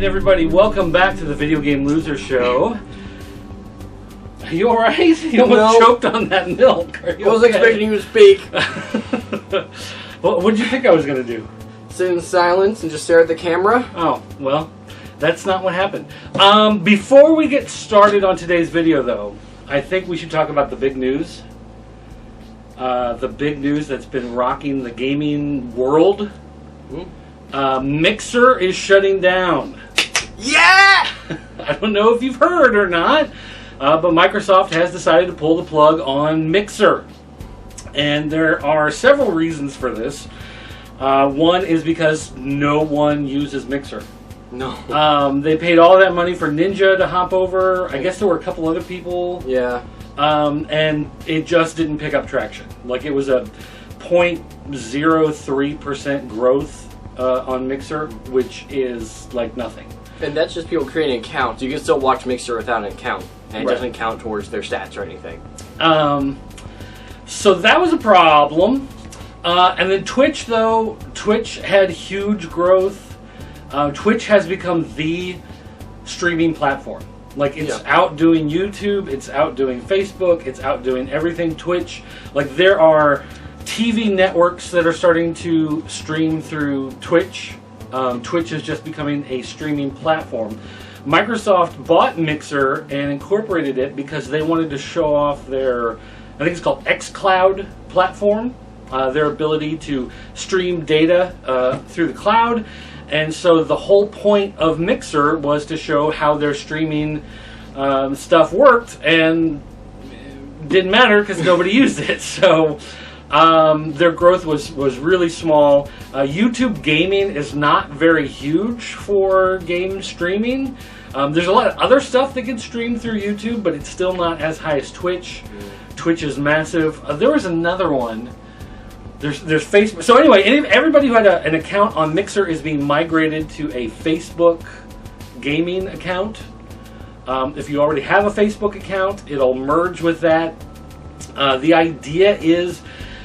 Alright everybody, welcome back to the Video Game Loser Show. Are you alright? You almost choked on that milk. I wasn't expecting you to speak. What did you think I was going to do? Sit in silence and just stare at the camera? Oh, well, that's not what happened. Before we get started on today's video though, I think we should talk about the big news. The big news that's been rocking the gaming world. Mixer is shutting down. Yeah! I don't know if you've heard or not, but Microsoft has decided to pull the plug on Mixer. And there are several reasons for this. One is because no one uses Mixer. No. They paid all that money for Ninja to hop over. I guess there were a couple other people. Yeah. And it just didn't pick up traction. Like, it was a 0.03% growth on Mixer, which is like nothing. And that's just people creating accounts. You can still watch Mixer without an account, and it doesn't count towards their stats or anything. So that was a problem. And then Twitch, though, Twitch had huge growth. Twitch has become the streaming platform. Like, it's outdoing YouTube, it's outdoing Facebook, it's outdoing everything. Twitch, like, there are TV networks that are starting to stream through Twitch. Twitch is just becoming a streaming platform. Microsoft bought Mixer and incorporated it because they wanted to show off their, I think it's called xCloud platform, their ability to stream data through the cloud. And so the whole point of Mixer was to show how their streaming stuff worked, and it didn't matter because nobody used it. So their growth was really small. YouTube gaming is not very huge for game streaming. There's a lot of other stuff that gets streamed through YouTube, but it's still not as high as Twitch. Twitch is massive. There was another one. There's Facebook. So anyway, everybody who had an account on Mixer is being migrated to a Facebook gaming account. If you already have a Facebook account, it'll merge with that. The idea is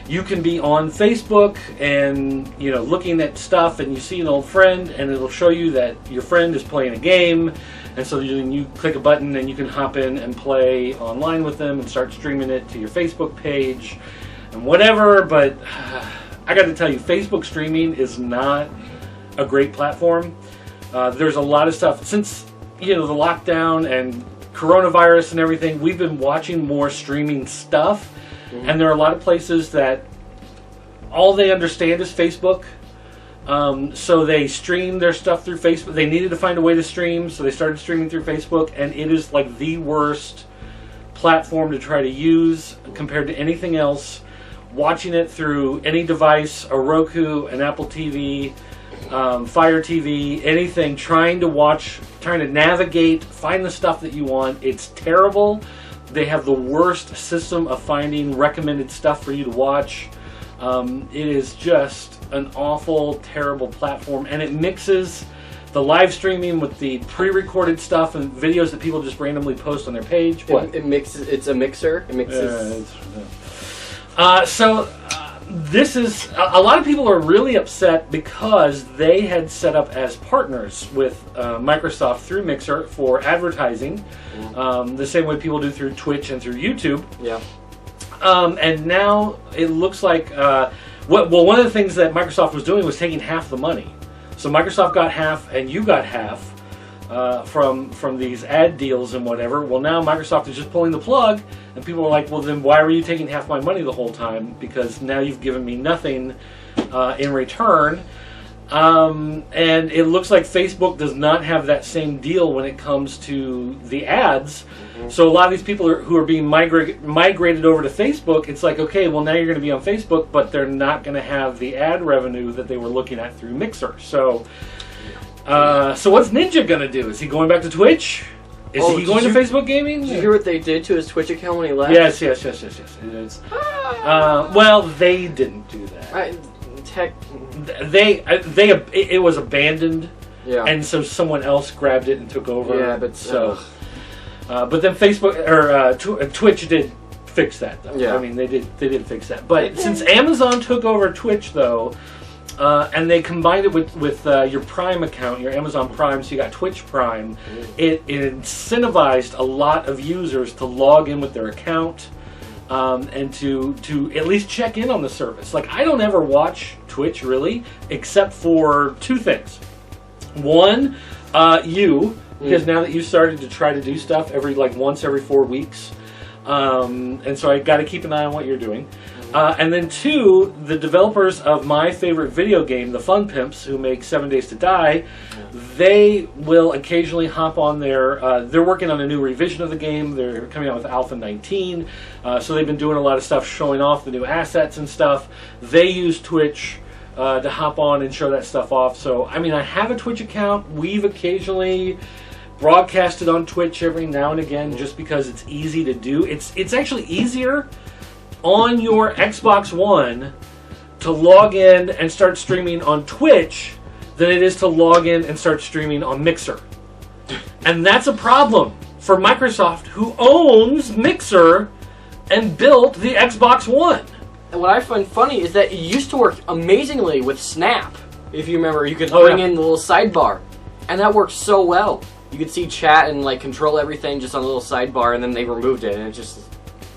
you can be on Facebook and, you know, looking at stuff, and you see an old friend, and it'll show you that your friend is playing a game, and so you click a button and you can hop in and play online with them and start streaming it to your Facebook page and whatever. But I got to tell you, Facebook streaming is not a great platform. There's a lot of stuff since, you know, the lockdown and coronavirus and everything. We've been watching more streaming stuff. And there are a lot of places that all they understand is Facebook. So they stream their stuff through Facebook. They needed to find a way to stream, so they started streaming through Facebook. And it is like the worst platform to try to use compared to anything else. Watching it through any device, a Roku, an Apple TV, Fire TV, anything, trying to navigate, find the stuff that you want. It's terrible. They have the worst system of finding recommended stuff for you to watch. It is just an awful, terrible platform, and it mixes the live streaming with the pre-recorded stuff and videos that people just randomly post on their page. It mixes. It's a mixer. It mixes. This is a lot of people are really upset because they had set up as partners with Microsoft through Mixer for advertising, the same way people do through Twitch and through YouTube. Yeah. And now it looks like one of the things that Microsoft was doing was taking half the money. So Microsoft got half and you got half from these ad deals and whatever. Well, now Microsoft is just pulling the plug, and people are like, well, then why were you taking half my money the whole time? Because now you've given me nothing in return. And it looks like Facebook does not have that same deal when it comes to the ads. So a lot of these people who are being migrated over to Facebook, it's like, okay, well, now you're going to be on Facebook, but they're not going to have the ad revenue that they were looking at through Mixer. So what's Ninja going to do? Is he going back to Twitch? Is he going to Facebook gaming? Did you hear what they did to his Twitch account when he left? Yes. It is. Well, they didn't do that. It was abandoned. Yeah. And so someone else grabbed it and took over. Yeah, but but then Facebook or Twitch did fix that, though. Yeah. I mean, they did fix that. But since Amazon took over Twitch, though, And they combined it with your Prime account, your Amazon Prime, so you got Twitch Prime. It incentivized a lot of users to log in with their account and to at least check in on the service. Like, I don't ever watch Twitch, really, except for two things. One, because now that you started to try to do stuff once every 4 weeks, and so I got to keep an eye on what you're doing. And then two, the developers of my favorite video game, the Fun Pimps, who make 7 Days to Die, they will occasionally hop on there. They're working on a new revision of the game. They're coming out with Alpha 19. So they've been doing a lot of stuff showing off the new assets and stuff. They use Twitch to hop on and show that stuff off. So, I mean, I have a Twitch account. We've occasionally broadcasted on Twitch every now and again just because it's easy to do. It's actually easier on your Xbox One to log in and start streaming on Twitch than it is to log in and start streaming on Mixer. And that's a problem for Microsoft, who owns Mixer and built the Xbox One. And what I find funny is that it used to work amazingly with Snap. If you remember, you could bring in the little sidebar, and that worked so well. You could see chat and control everything just on a little sidebar, and then they removed it, and it just...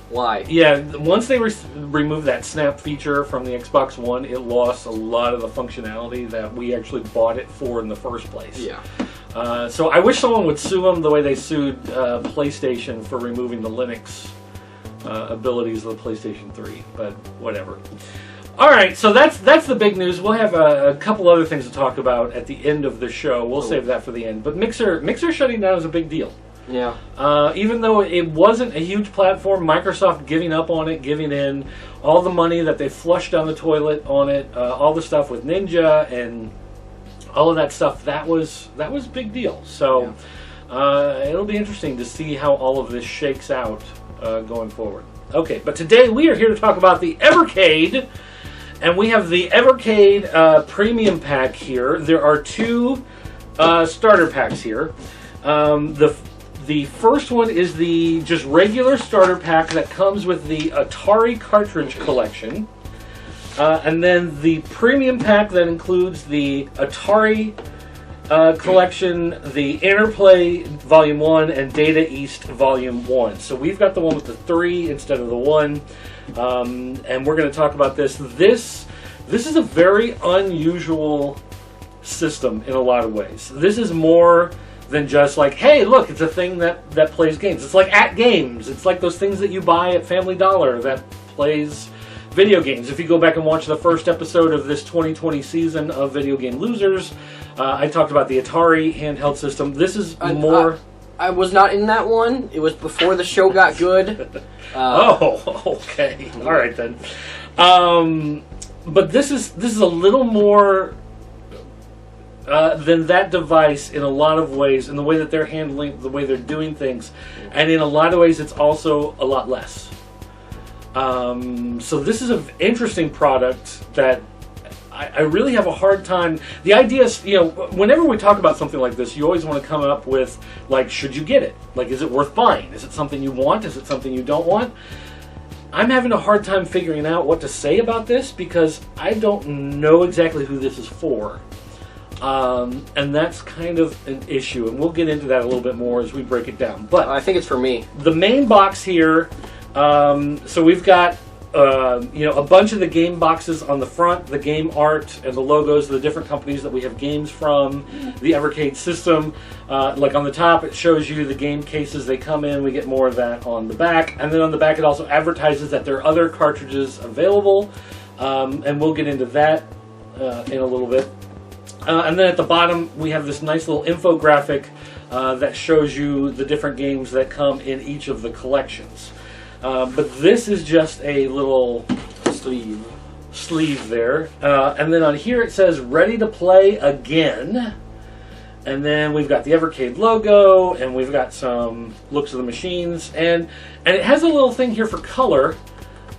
Why? Yeah, once they removed that Snap feature from the Xbox One, it lost a lot of the functionality that we actually bought it for in the first place. Yeah. So I wish someone would sue them the way they sued PlayStation for removing the Linux abilities of the PlayStation 3, but whatever. All right, so that's the big news. We'll have a couple other things to talk about at the end of the show. We'll save that for the end. But Mixer shutting down is a big deal. Yeah. Even though it wasn't a huge platform, Microsoft giving up on it, giving in all the money that they flushed down the toilet on it, all the stuff with Ninja and all of that stuff, that was a big deal. So it'll be interesting to see how all of this shakes out going forward. Okay, but today we are here to talk about the Evercade, and we have the Evercade Premium Pack here. There are two starter packs here. The first one is the just regular starter pack that comes with the Atari cartridge collection. And then the premium pack that includes the Atari collection, the Interplay Volume 1, and Data East Volume 1. So we've got the one with the 3 instead of the 1. And we're going to talk about this. This is a very unusual system in a lot of ways. This is more than just like, hey, look, it's a thing that plays games. It's like At Games. It's like those things that you buy at Family Dollar that plays video games. If you go back and watch the first episode of this 2020 season of Video Game Losers, I talked about the Atari handheld system. This is more... I was not in that one. It was before the show got good. Oh, okay. All right, then. But this is a little more... than that device in a lot of ways, in the way that they're handling, the way they're doing things, and in a lot of ways it's also a lot less. So this is an interesting product that I really have a hard time. The idea is, whenever we talk about something like this, you always want to come up with, like, should you get it? Like, is it worth buying? Is it something you want? Is it something you don't want? I'm having a hard time figuring out what to say about this because I don't know exactly who this is for. And that's kind of an issue, and we'll get into that a little bit more as we break it down. But I think it's for me. The main box here, so we've got a bunch of the game boxes on the front, the game art and the logos of the different companies that we have games from, the Evercade system. Like on the top, it shows you the game cases they come in. We get more of that on the back, and then on the back it also advertises that there are other cartridges available, and we'll get into that in a little bit. And then at the bottom, we have this nice little infographic that shows you the different games that come in each of the collections. But this is just a little sleeve there. And then on here it says, ready to play again. And then we've got the Evercade logo, and we've got some looks of the machines. And it has a little thing here for color,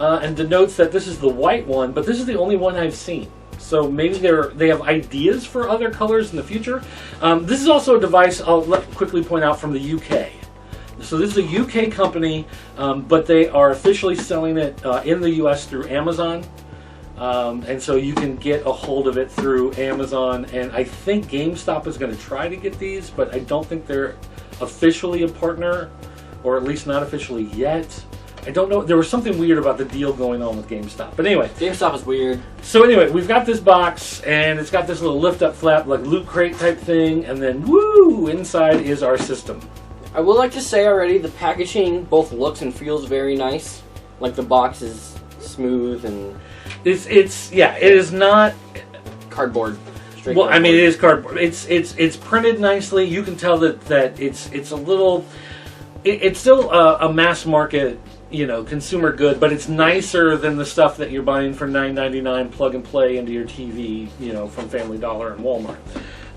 and denotes that this is the white one, but this is the only one I've seen. So maybe they have ideas for other colors in the future. This is also a device, I'll quickly point out, from the UK. So this is a UK company, but they are officially selling it in the US through Amazon. And so you can get a hold of it through Amazon, and I think GameStop is going to try to get these, but I don't think they're officially a partner, or at least not officially yet. I don't know. There was something weird about the deal going on with GameStop. But anyway. GameStop is weird. So anyway, we've got this box, and it's got this little lift-up flap, like loot crate type thing, and then, woo, inside is our system. I would like to say already, the packaging both looks and feels very nice. Like, the box is smooth and... Yeah, it is not... Cardboard. Well, cardboard. I mean, it is cardboard. It's printed nicely. You can tell that it's a little... It's still a mass market, consumer good, but it's nicer than the stuff that you're buying for $9.99 plug and play into your TV, from Family Dollar and Walmart.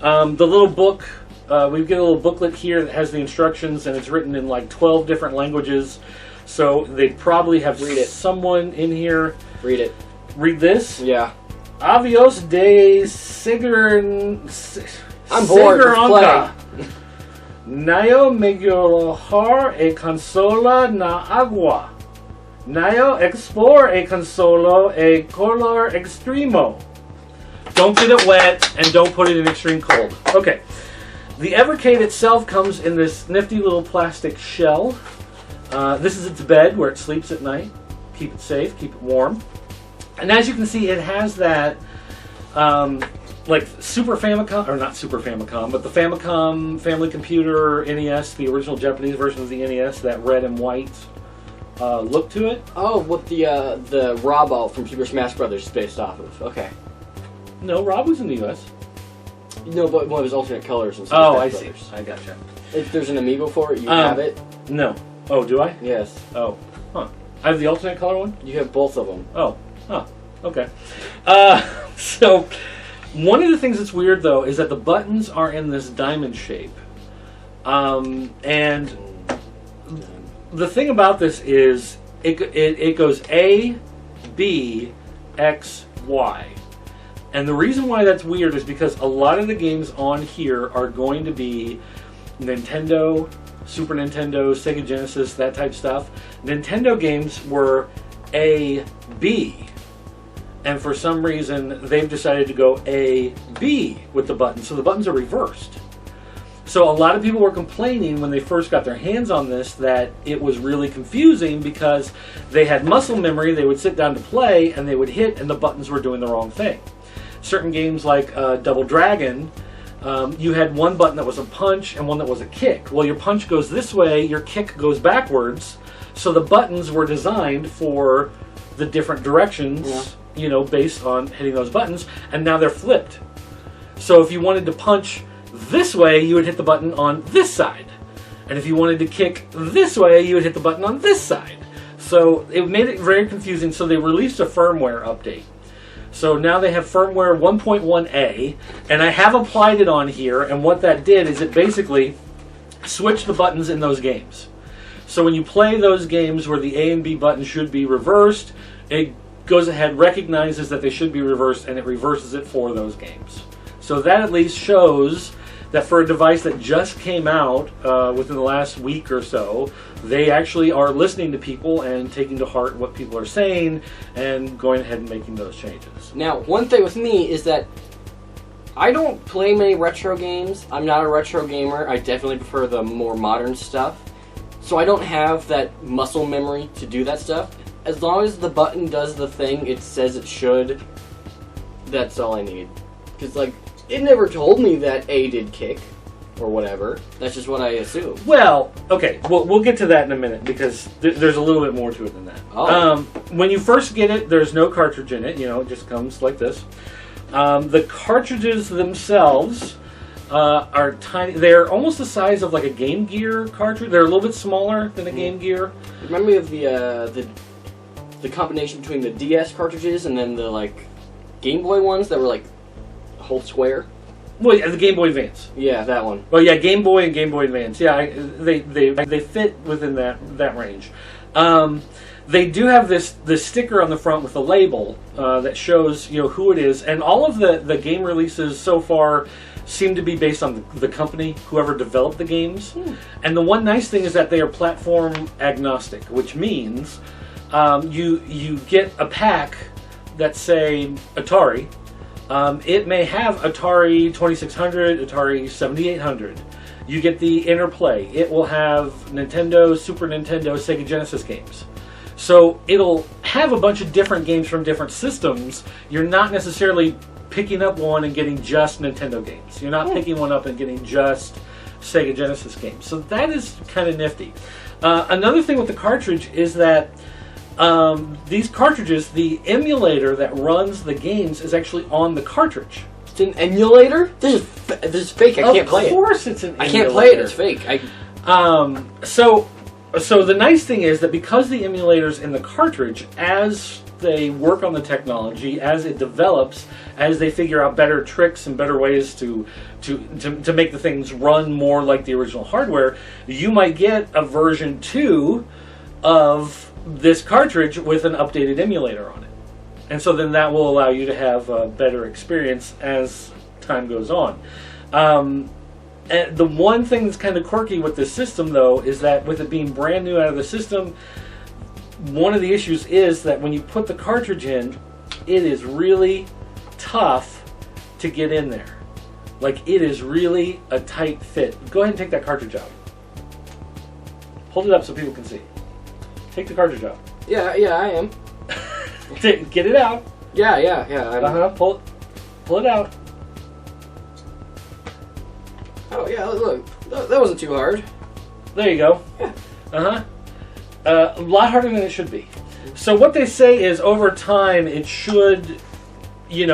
The little book, we get a little booklet here that has the instructions, and it's written in like 12 different languages. So they probably have someone in here. Read it. Read this? Yeah. Avios de Sigur... I'm bored. Let's play. Nayo mejorar e consola na agua. Nayo expor e consolo e color extremo. Don't get it wet and don't put it in extreme cold. Okay. The Evercade itself comes in this nifty little plastic shell. This is its bed where it sleeps at night. Keep it safe, keep it warm. And as you can see, it has that, like Super Famicom, or not Super Famicom, but the Famicom Family Computer NES, the original Japanese version of the NES, that red and white look to it. Oh, what the Robbo from Super Smash Brothers is based off of. Okay. No, Rob was in the US. No, but one of his alternate colors and Super Smash Brothers. See. I gotcha. If there's an amiibo for it, you have it? No. Oh, do I? Yes. Oh. Huh. I have the alternate color one? You have both of them. Oh. Huh. Okay. So, one of the things that's weird, though, is that the buttons are in this diamond shape. And the thing about this is it goes A, B, X, Y. And the reason why that's weird is because a lot of the games on here are going to be Nintendo, Super Nintendo, Sega Genesis, that type stuff. Nintendo games were A, B. And for some reason, they've decided to go A, B with the buttons. So the buttons are reversed. So a lot of people were complaining when they first got their hands on this that it was really confusing because they had muscle memory, they would sit down to play, and they would hit, and the buttons were doing the wrong thing. Certain games like Double Dragon, you had one button that was a punch and one that was a kick. Well, your punch goes this way, your kick goes backwards, so the buttons were designed for the different directions, based on hitting those buttons, and now they're flipped. So if you wanted to punch this way, you would hit the button on this side. And if you wanted to kick this way, you would hit the button on this side. So it made it very confusing, so they released a firmware update. So now they have firmware 1.1a, and I have applied it on here, and what that did is it basically switched the buttons in those games. So when you play those games where the A and B buttons should be reversed, it goes ahead, recognizes that they should be reversed, and it reverses it for those games. So that at least shows that for a device that just came out within the last week or so, they actually are listening to people and taking to heart what people are saying and going ahead and making those changes. Now, one thing with me is that I don't play many retro games. I'm not a retro gamer. I definitely prefer the more modern stuff. So I don't have that muscle memory to do that stuff. As long as the button does the thing it says it should, that's all I need. Because, it never told me that A did kick, or whatever. That's just what I assume. Well, okay, we'll get to that in a minute, because there's a little bit more to it than that. Oh. When you first get it, there's no cartridge in it, it just comes like this. The cartridges themselves are tiny. They're almost the size of like a Game Gear cartridge. They're a little bit smaller than a Game Gear. Remind me of the combination between the DS cartridges and then the Game Boy ones that were whole square. Well, yeah, the Game Boy Advance. Yeah, that one. Well, yeah, Game Boy and Game Boy Advance. Yeah, they fit within that range. They do have this sticker on the front with a label that shows who it is, and all of the game releases so far seem to be based on the company, whoever developed the games. And the one nice thing is that they are platform agnostic, which means you get a pack that say Atari, it may have Atari 2600, Atari 7800. You get the Interplay. It will have Nintendo, Super Nintendo, Sega Genesis games. So it'll have a bunch of different games from different systems. You're not necessarily picking up one and getting just Nintendo games. You're not picking one up and getting just Sega Genesis games. So that is kind of nifty. Another thing with the cartridge is that these cartridges, the emulator that runs the games is actually on the cartridge. It's an emulator? This is fake. I can't play it. Of course it's an emulator. I can't play it. It's fake. So the nice thing is that because the emulator's in the cartridge, as they work on the technology, as it develops, as they figure out better tricks and better ways to make the things run more like the original hardware, you might get a version 2 of this cartridge with an updated emulator on it. And so then that will allow you to have a better experience as time goes on. And the one thing that's kind of quirky with this system, though, is that with it being brand new out of the system, one of the issues is that when you put the cartridge in, it is really tough to get in there. Like, it is really a tight fit. Go ahead and take that cartridge out. Hold it up so people can see. Take the cartridge out. Yeah, I am. Get it out. Yeah. Pull it out. Oh yeah, look, that wasn't too hard. There you go. Yeah. A lot harder than it should be. So what they say is over time it should,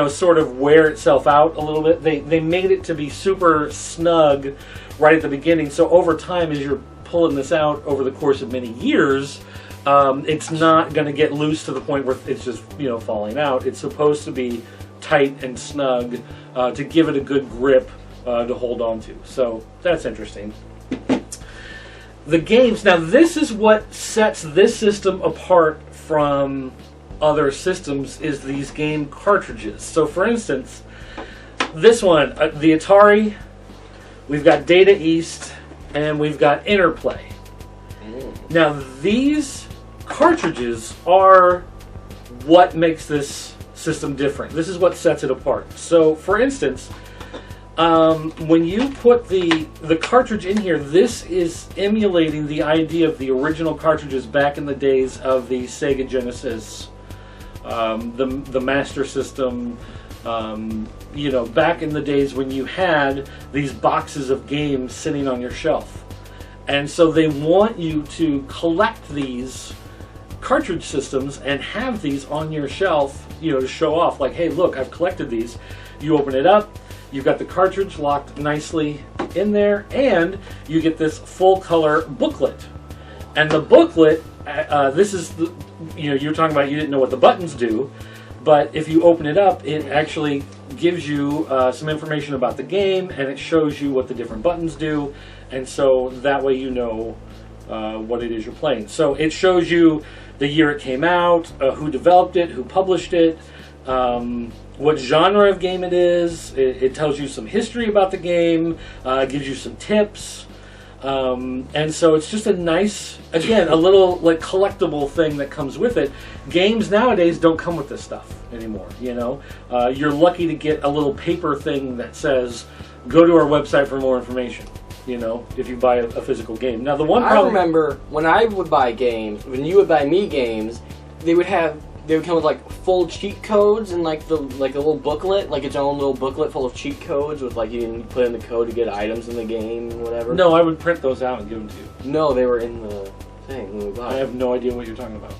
sort of wear itself out a little bit. They made it to be super snug right at the beginning. So over time, as you're pulling this out over the course of many years, it's not going to get loose to the point where it's just falling out. It's supposed to be tight and snug to give it a good grip to hold on to. So that's interesting. The games, now this is what sets this system apart from other systems, is these game cartridges. So for instance, this one, the Atari, we've got Data East, and we've got Interplay. Now these cartridges are what makes this system different. This is what sets it apart. So for instance, when you put the cartridge in here, this is emulating the idea of the original cartridges back in the days of the Sega Genesis, the Master System, back in the days when you had these boxes of games sitting on your shelf. And so they want you to collect these cartridge systems and have these on your shelf, to show off, like, hey, look, I've collected these. You open it up, you've got the cartridge locked nicely in there, and you get this full color booklet. And the booklet, this is the, you're talking about you didn't know what the buttons do, but if you open it up, it actually gives you some information about the game, and it shows you what the different buttons do, and so that way you know what it is you're playing. So it shows you the year it came out, who developed it, who published it, what genre of game it is. It tells you some history about the game, gives you some tips, and so it's just a nice, again, a little like collectible thing that comes with it. Games nowadays don't come with this stuff anymore. You're lucky to get a little paper thing that says, "Go to our website for more information." If you buy a physical game. Now the one problem, I remember when I would buy games, when you would buy me games, they would come with like full cheat codes and like a little booklet, like its own little booklet full of cheat codes with like you can put in the code to get items in the game and whatever. No, I would print those out and give them to you. No, they were in the thing when we bought. I have no idea what you're talking about.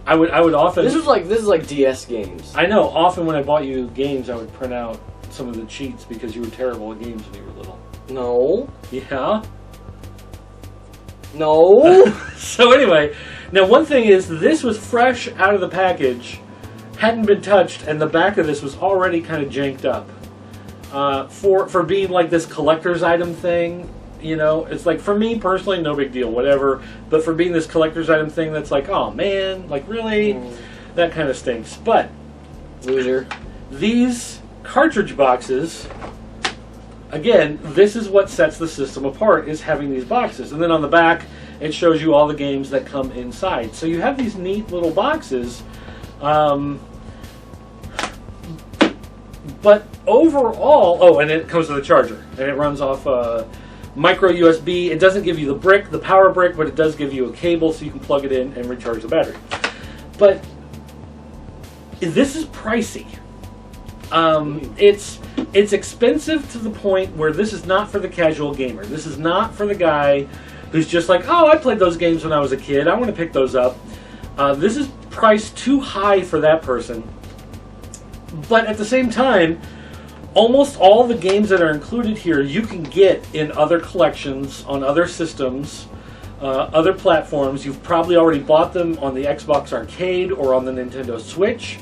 I would often. This is like DS games. I know. Often when I bought you games, I would print out some of the cheats because you were terrible at games when you were little. No. Yeah. No. So anyway, now one thing is this was fresh out of the package, hadn't been touched, and the back of this was already kind of janked up. For being like this collector's item thing, it's like, for me personally, no big deal, whatever. But for being this collector's item thing, that's like, oh man, like really, that kind of stinks. But loser. These cartridge boxes, again, this is what sets the system apart, is having these boxes. And then on the back, it shows you all the games that come inside. So you have these neat little boxes But overall, oh, and it comes with a charger, and it runs off micro USB. It doesn't give you the brick, the power brick, but it does give you a cable so you can plug it in and recharge the battery. But this is pricey. It's expensive to the point where this is not for the casual gamer. This is not for the guy who's just like, oh, I played those games when I was a kid. I want to pick those up. This is priced too high for that person. But at the same time, almost all the games that are included here you can get in other collections, on other systems, other platforms. You've probably already bought them on the Xbox Arcade or on the Nintendo Switch.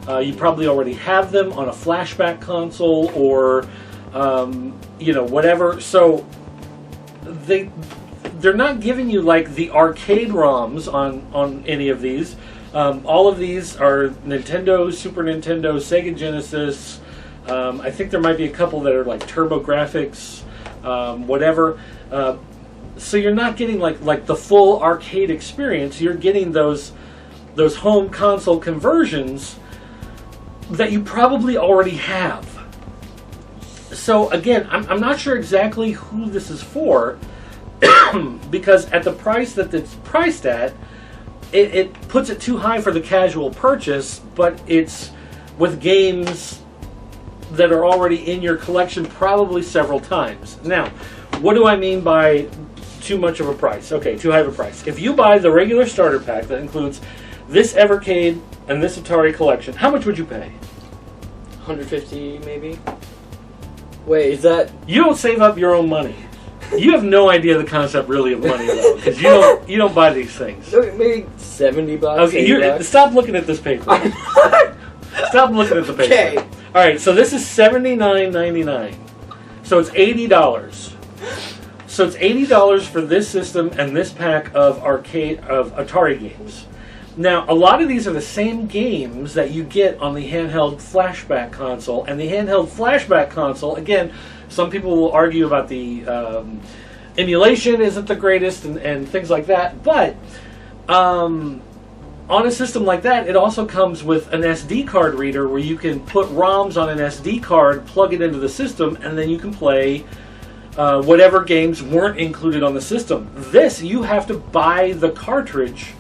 You probably already have them on a flashback console or, whatever. So they're not giving you like the arcade ROMs on any of these. All of these are Nintendo, Super Nintendo, Sega Genesis. I think there might be a couple that are like TurboGrafx, whatever. So you're not getting like the full arcade experience. You're getting those home console conversions that you probably already have. So again, I'm not sure exactly who this is for, because at the price that it's priced at, it puts it too high for the casual purchase, but it's with games that are already in your collection probably several times. Now, what do I mean by too much of a price? Okay, too high of a price. If you buy the regular starter pack that includes this Evercade and this Atari collection, how much would you pay? $150 maybe? Wait, is that... You don't save up your own money. You have no idea the concept really of money, though, because you don't buy these things. Maybe $70. Okay, $80. Stop looking at this paper. Stop looking at the paper. Okay. All right, so this is $79.99. So it's $80. So it's $80 for this system and this pack of Atari games. Now, a lot of these are the same games that you get on the handheld flashback console, and the handheld flashback console, again, some people will argue about the emulation isn't the greatest and things like that, but on a system like that, it also comes with an SD card reader where you can put ROMs on an SD card, plug it into the system, and then you can play whatever games weren't included on the system. This, you have to buy the cartridge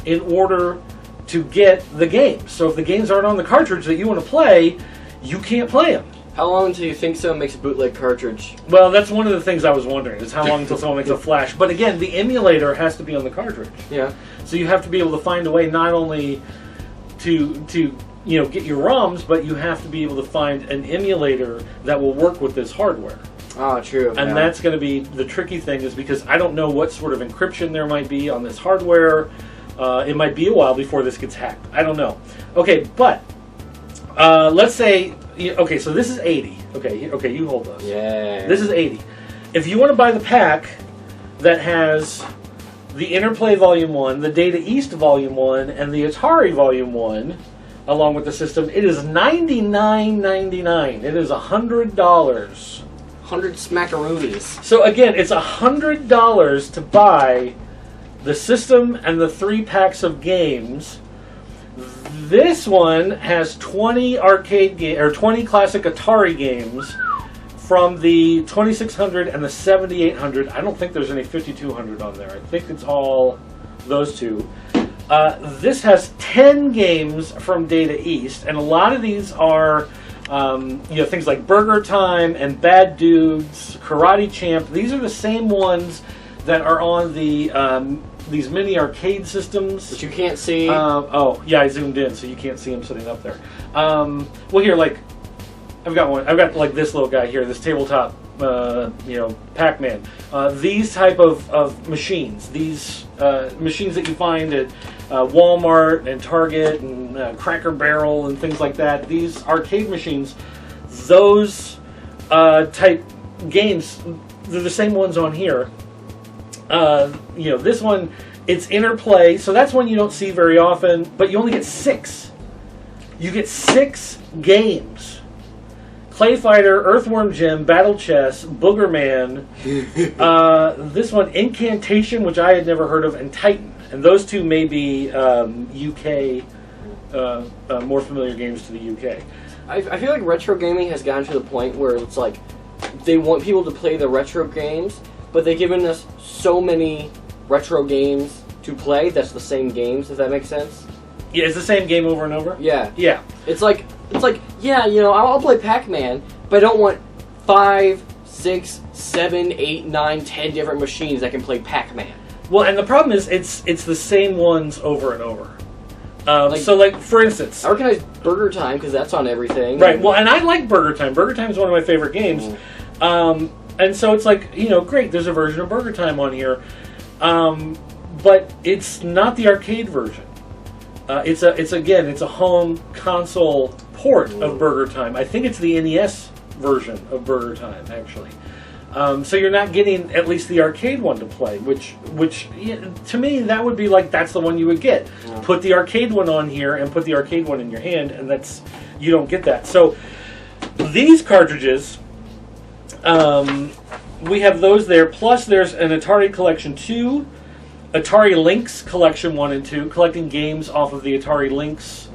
in order to get the games. So if the games aren't on the cartridge that you want to play, you can't play them. How long until you think someone makes a bootleg cartridge? Well, that's one of the things I was wondering, is how long until someone makes a flash. But again, the emulator has to be on the cartridge. Yeah. So you have to be able to find a way not only to get your ROMs, but you have to be able to find an emulator that will work with this hardware. Oh, true. And that's going to be the tricky thing, is because I don't know what sort of encryption there might be on this hardware. It might be a while before this gets hacked. I don't know. Okay, but let's say, okay, so this is 80. Okay, you hold those. Yeah. This is 80. If you want to buy the pack that has the Interplay Volume 1, the Data East Volume 1, and the Atari Volume 1, along with the system, it is $99.99. It is $100. 100 smackaroonies. So again, it's $100 to buy the system and the 3 packs of games. This one has 20 or 20 classic Atari games from the 2600 and the 7800. I don't think there's any 5200 on there. I think it's all those two. This has 10 games from Data East, and a lot of these are things like Burger Time and Bad Dudes, Karate Champ. These are the same ones that are on the these mini arcade systems. But you can't see. Oh, yeah, I zoomed in, so you can't see him sitting up there. Well, here, like, I've got one. I've got, like, this little guy here, this tabletop, Pac-Man. These type of machines, these machines that you find at Walmart and Target and Cracker Barrel and things like that, these arcade machines, those type games, they're the same ones on here. This one, it's Interplay, so that's one you don't see very often, but you only get 6. You get 6 games. Clay Fighter, Earthworm Jim, Battle Chess, Booger Man, this one, Incantation, which I had never heard of, and Titan. And those two may be UK more familiar games to the UK. I feel like retro gaming has gotten to the point where it's like they want people to play the retro games, but they've given us so many retro games to play that's the same games, if that makes sense. Yeah, it's the same game over and over? Yeah. Yeah. It's like, yeah, you know, I'll play Pac-Man, but I don't want 5, 6, 7, 8, 9, 10 different machines that can play Pac-Man. Well, and the problem is it's the same ones over and over. So, for instance... I recognize Burger Time, because that's on everything. Right, well, and I like Burger Time. Burger Time is one of my favorite games. And so it's like, you know, great, there's a version of Burger Time on here. But it's not the arcade version. It's a home console port of Burger Time. I think it's the NES version of Burger Time, actually. So you're not getting at least the arcade one to play, which to me, that would be like, that's the one you would get. Yeah. Put the arcade one on here and put the arcade one in your hand, and you don't get that. So these cartridges, we have those there, plus there's an Atari Collection 2, Atari Lynx Collection 1 and 2, collecting games off of the Atari Lynx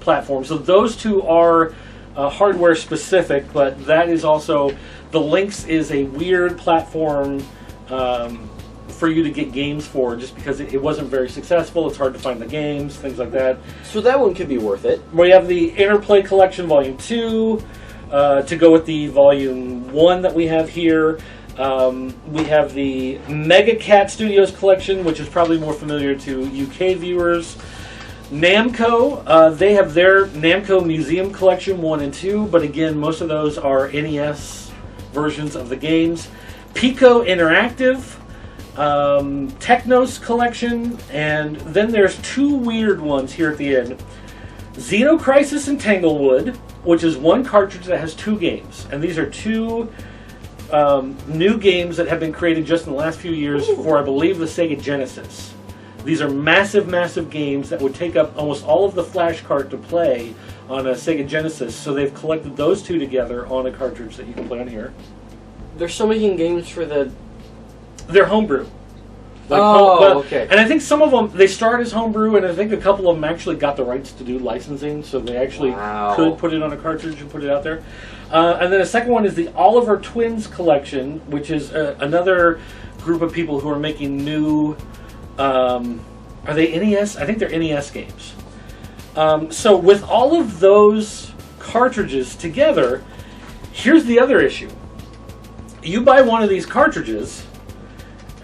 platform. So those two are hardware specific, but that is also... The Lynx is a weird platform for you to get games for, just because it wasn't very successful. It's hard to find the games, things like that. So that one could be worth it. We have the Interplay Collection Volume 2 to go with the Volume 1 that we have here. We have the Mega Cat Studios Collection, which is probably more familiar to UK viewers. Namco, they have their Namco Museum Collection 1 and 2, but again, most of those are NES versions of the games. Pico Interactive, Technos Collection, and then there's two weird ones here at the end. Xenocrisis and Tanglewood, which is one cartridge that has two games, and these are two new games that have been created just in the last few years for, I believe, the Sega Genesis. These are massive, massive games that would take up almost all of the flash cart to play on a Sega Genesis, so they've collected those two together on a cartridge that you can play on here. They're still making games for the... They're homebrew. Okay. And I think some of them, they start as homebrew, and I think a couple of them actually got the rights to do licensing, so they actually could put it on a cartridge and put it out there. And then the second one is the Oliver Twins Collection, which is another group of people who are making new... are they NES? I think they're NES games. So with all of those cartridges together, here's the other issue. You buy one of these cartridges,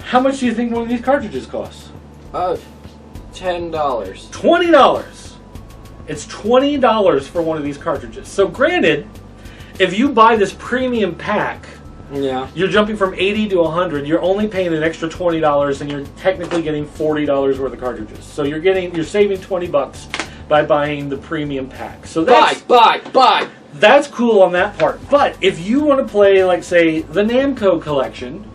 how much do you think one of these cartridges costs? $10. $20! It's $20 for one of these cartridges. So granted, if you buy this premium pack, you're jumping from 80 to 100. You're only paying an extra $20, and you're technically getting $40 worth of cartridges. So you're saving $20 by buying the premium pack. So that's buy. That's cool on that part. But if you want to play, like, say, the Namco Collection,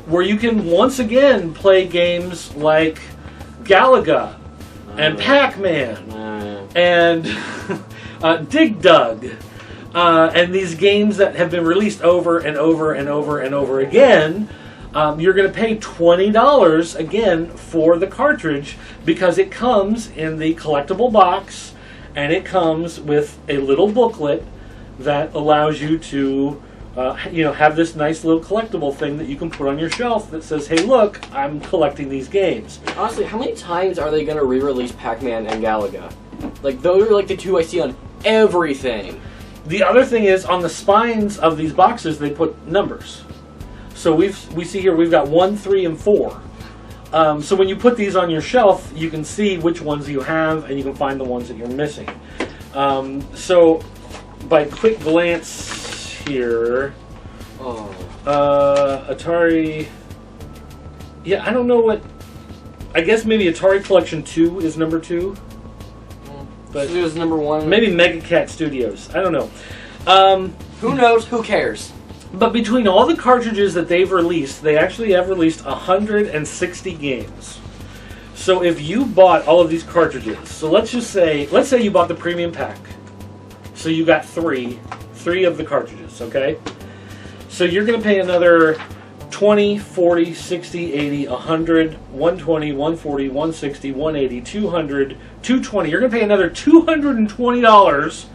where you can once again play games like Galaga and Pac-Man and Dig Dug. And these games that have been released over and over and over and over again, you're going to pay $20 again for the cartridge, because it comes in the collectible box, and it comes with a little booklet that allows you to have this nice little collectible thing that you can put on your shelf that says, hey, look, I'm collecting these games. Honestly, how many times are they going to re-release Pac-Man and Galaga? Like, those are like the two I see on everything. The other thing is, on the spines of these boxes, they put numbers. So we see here we've got 1, 3, and 4. So when you put these on your shelf, you can see which ones you have, and you can find the ones that you're missing. So by quick glance here, Atari... Yeah, I don't know what... I guess maybe Atari Collection 2 is number 2. But Studios number 1. Maybe Mega Cat Studios. I don't know. Who knows? Who cares? But between all the cartridges that they've released, they actually have released 160 games. So if you bought all of these cartridges, so let's say you bought the premium pack. So you got three of the cartridges, okay? So you're going to pay another 20, 40, 60, 80, 100, 120, 140, 160, 180, 200, 220. You're going to pay another $220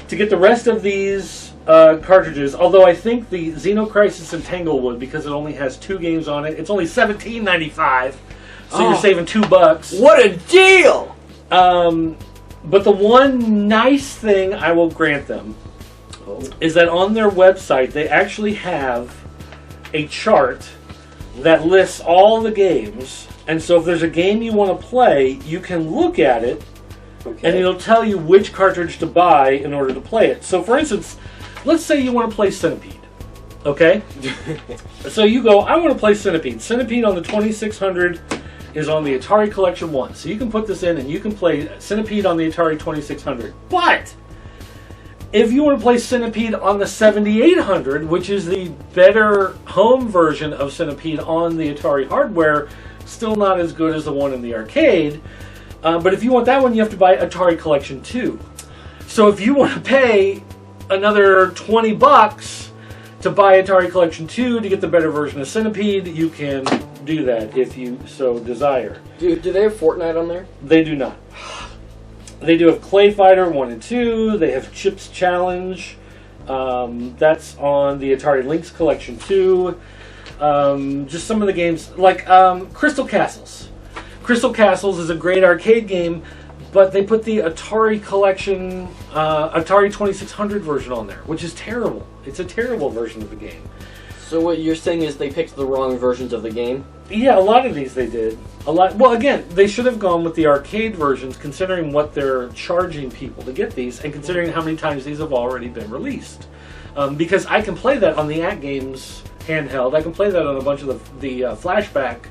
to get the rest of these cartridges. Although I think the Xenocrisis and Tanglewood, because it only has 2 games on it, it's only $17.95. So you're saving $2. What a deal! But the one nice thing I will grant them is that on their website they actually have a chart that lists all the games, and so if there's a game you want to play, you can look at it, and it'll tell you which cartridge to buy in order to play it. So for instance, let's say you want to play Centipede, okay? So you go, I want to play Centipede. Centipede on the 2600 is on the Atari Collection 1. So you can put this in and you can play Centipede on the Atari 2600. But if you want to play Centipede on the 7800, which is the better home version of Centipede on the Atari hardware, still not as good as the one in the arcade. But if you want that one, you have to buy Atari Collection 2. So if you want to pay another $20 to buy Atari Collection 2 to get the better version of Centipede, you can do that if you so desire. Do they have Fortnite on there? They do not. They do have Clay Fighter 1 and 2. They have Chips Challenge. That's on the Atari Lynx Collection 2. Just some of the games, like Crystal Castles. Crystal Castles is a great arcade game, but they put the Atari Collection, Atari 2600 version on there, which is terrible. It's a terrible version of the game. So what you're saying is they picked the wrong versions of the game? Yeah, a lot of these they did. A lot. Well, again, they should have gone with the arcade versions, considering what they're charging people to get these, and considering how many times these have already been released. Because I can play that on the At Games handheld. I can play that on a bunch of the flashback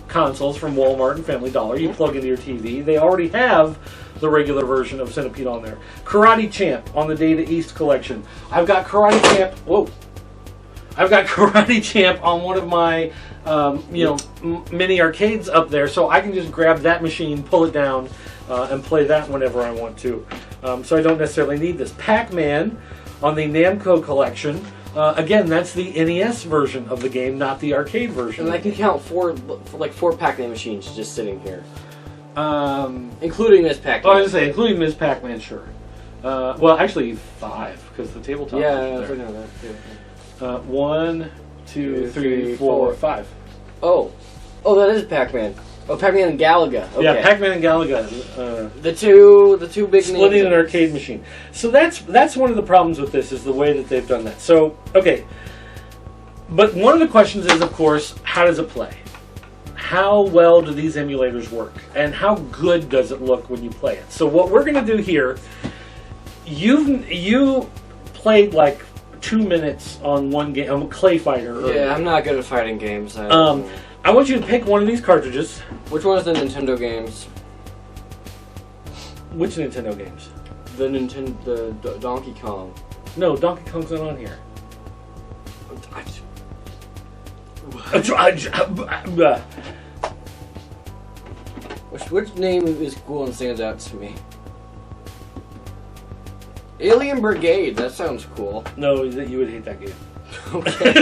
consoles from Walmart and Family Dollar. You plug into your TV. They already have the regular version of Centipede on there. Karate Champ on the Data East collection. I've got Karate Champ. Whoa. I've got Karate Champ on one of my, mini arcades up there, so I can just grab that machine, pull it down, and play that whenever I want to. So I don't necessarily need this. Pac-Man on the Namco collection. Again, that's the NES version of the game, not the arcade version. And I can count four Pac-Man machines just sitting here, including Ms. Pac-Man. Oh, I was going to say, including Ms. Pac-Man, sure. Well, actually 5, because the tabletop. Yeah, I was looking at that too. 1, 2, 3, 4, 5. Oh, that is Pac-Man. Oh, Pac-Man and Galaga. Okay. Yeah, Pac-Man and Galaga. The two big splitting names. An arcade machine. So that's one of the problems with this, is the way that they've done that. So okay, but one of the questions is, of course, how does it play? How well do these emulators work, and how good does it look when you play it? So what we're going to do here, you played like 2 minutes on one game, on Clay Fighter. Earlier. Yeah, I'm not good at fighting games. I want you to pick one of these cartridges. Which one is the Nintendo games? Which Nintendo games? The Donkey Kong. No, Donkey Kong's not on here. Which name is cool and stands out to me? Alien Brigade, that sounds cool. No, you would hate that game. Okay.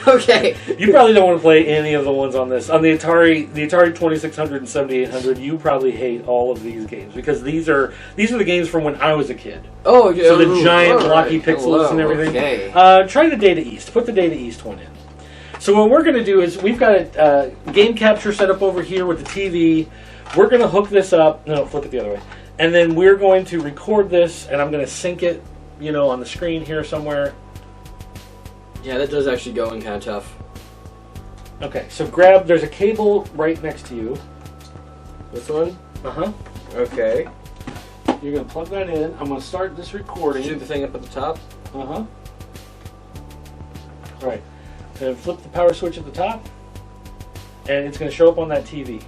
Okay. You probably don't want to play any of the ones on this. On the Atari 2600 and 7800, you probably hate all of these games, because these are the games from when I was a kid. Oh, yeah. So the giant blocky pixels and everything. Okay. Try the Data East. Put the Data East one in. So what we're going to do is, we've got a game capture set up over here with the TV. We're going to hook this up. No, flip it the other way. And then we're going to record this, and I'm going to sync it, on the screen here somewhere. Yeah, that does actually go in kind of tough. Okay, so there's a cable right next to you. This one? Uh-huh. Okay. You're going to plug that in. I'm going to start this recording. Shoot the thing up at the top? Uh-huh. All right. And flip the power switch at the top, and it's going to show up on that TV.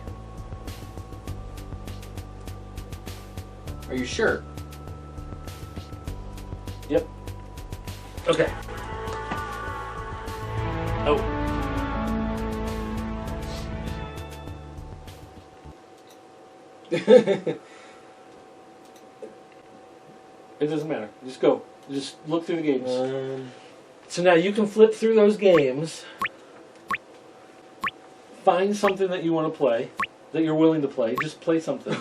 Are you sure? Yep. Okay. Oh. It doesn't matter. Just go. Just look through the games. So now you can flip through those games, find something that you want to play, that you're willing to play. Just play something.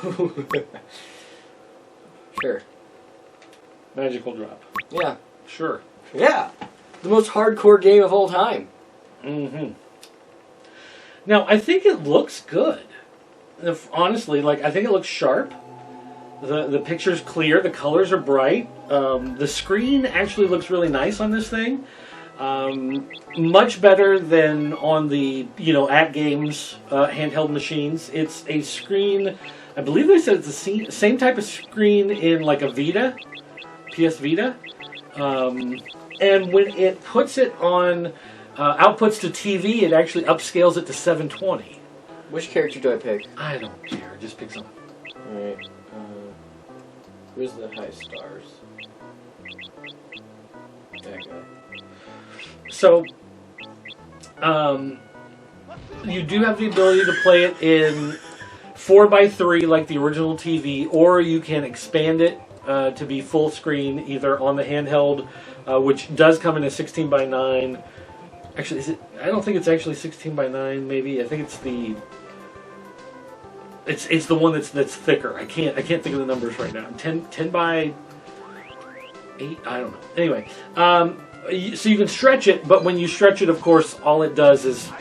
Sure. Magical Drop. Yeah. Sure. Yeah. The most hardcore game of all time. Mm-hmm. Now, I think it looks good. Honestly, I think it looks sharp. The picture's clear. The colors are bright. The screen actually looks really nice on this thing. Much better than on the, At Games handheld machines. It's a screen, I believe they said it's the same type of screen in a Vita, PS Vita. And when it puts it on outputs to TV, it actually upscales it to 720. Which character do I pick? I don't care. Just pick some. Alright. Who's the high stars? That guy. So, you do have the ability to play it in 4:3 like the original TV, or you can expand it to be full screen either on the handheld, which does come in a 16:9. Actually, I don't think it's actually 16:9. Maybe I think it's the. It's the one that's thicker. I can't think of the numbers right now. 10 by 8. I don't know. Anyway, so you can stretch it, but when you stretch it, of course, all it does is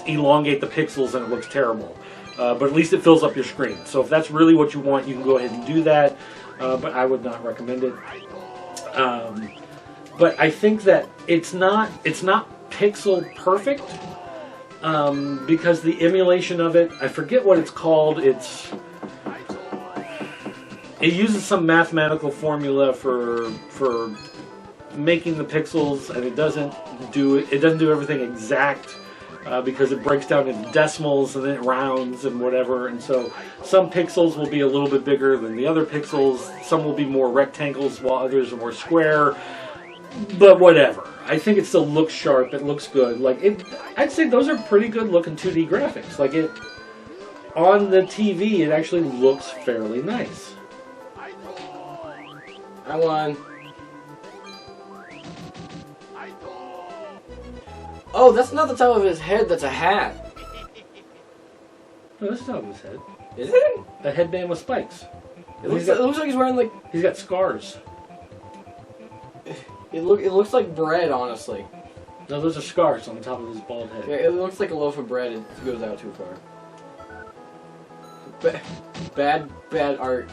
elongate the pixels, and it looks terrible. But at least it fills up your screen. So if that's really what you want, you can go ahead and do that. But I would not recommend it. But I think that it's not pixel perfect. Because the emulation of it, I forget what it's called. It uses some mathematical formula for making the pixels, and it doesn't do everything exact because it breaks down into decimals and then it rounds and whatever. And so some pixels will be a little bit bigger than the other pixels. Some will be more rectangles, while others are more square. But whatever. I think it still looks sharp. It looks good. I'd say those are pretty good looking 2D graphics. On the TV, it actually looks fairly nice. I won. Oh, that's not the top of his head. That's a hat. No, that's not his head. Is it? A headband with spikes. It looks like he's wearing He's got scars. It looks like bread, honestly. No, those are scars on the top of his bald head. Yeah, it looks like a loaf of bread. It goes out too far. Bad art.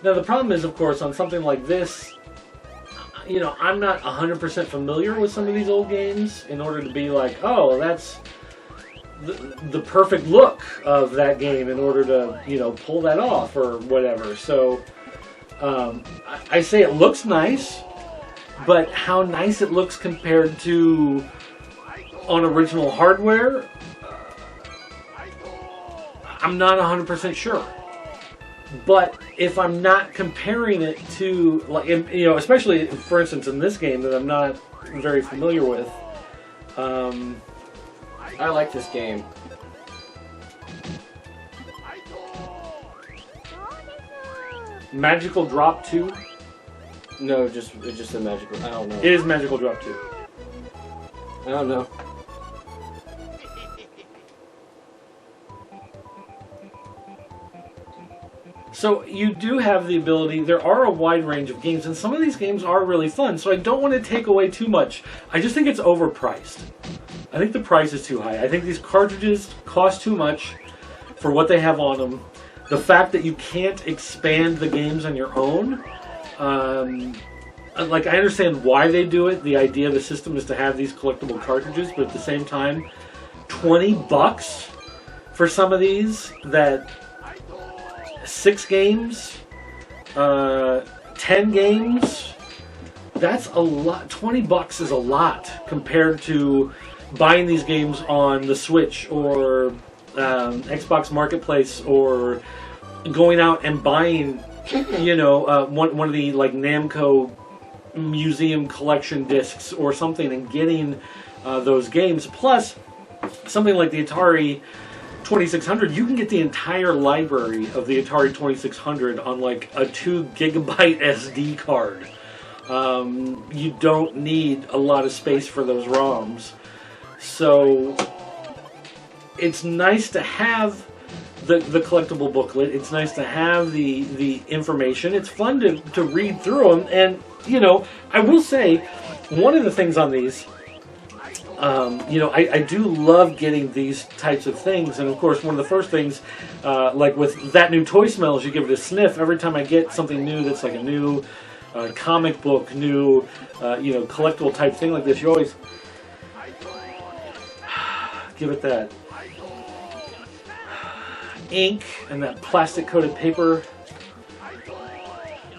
Now the problem is, of course, on something like this, I'm not 100% familiar with some of these old games in order to be like, oh, that's the perfect look of that game in order to, pull that off or whatever. So, I say it looks nice, but how nice it looks compared to on original hardware, I'm not 100% sure. But if I'm not comparing it to, especially, for instance, in this game that I'm not very familiar with, I like this game. Magical Drop 2? No, it's just a magical. I don't know. It is Magical Drop 2. I don't know. So you do have the ability, there are a wide range of games, and some of these games are really fun, so I don't want to take away too much. I just think it's overpriced. I think the price is too high. I think these cartridges cost too much for what they have on them. The fact that you can't expand the games on your own, I understand why they do it. The idea of the system is to have these collectible cartridges, but at the same time, $20 for some of these, that 6 games, 10 games, that's a lot. $20 is a lot compared to buying these games on the Switch or Xbox Marketplace, or going out and buying, one of the Namco museum collection discs or something, and getting those games. Plus, something like the Atari 2600, you can get the entire library of the Atari 2600 on a 2 gigabyte SD card. You don't need a lot of space for those ROMs. So it's nice to have the collectible booklet. It's nice to have the information. It's fun to read through them. And, you know, I will say, one of the things on these, you know, I do love getting these types of things. And, of course, one of the first things, like with That New Toy Smells, you give it a sniff. Every time I get something new that's like a new comic book, new, you know, collectible type thing like this, you always give it that ink and that plastic coated paper.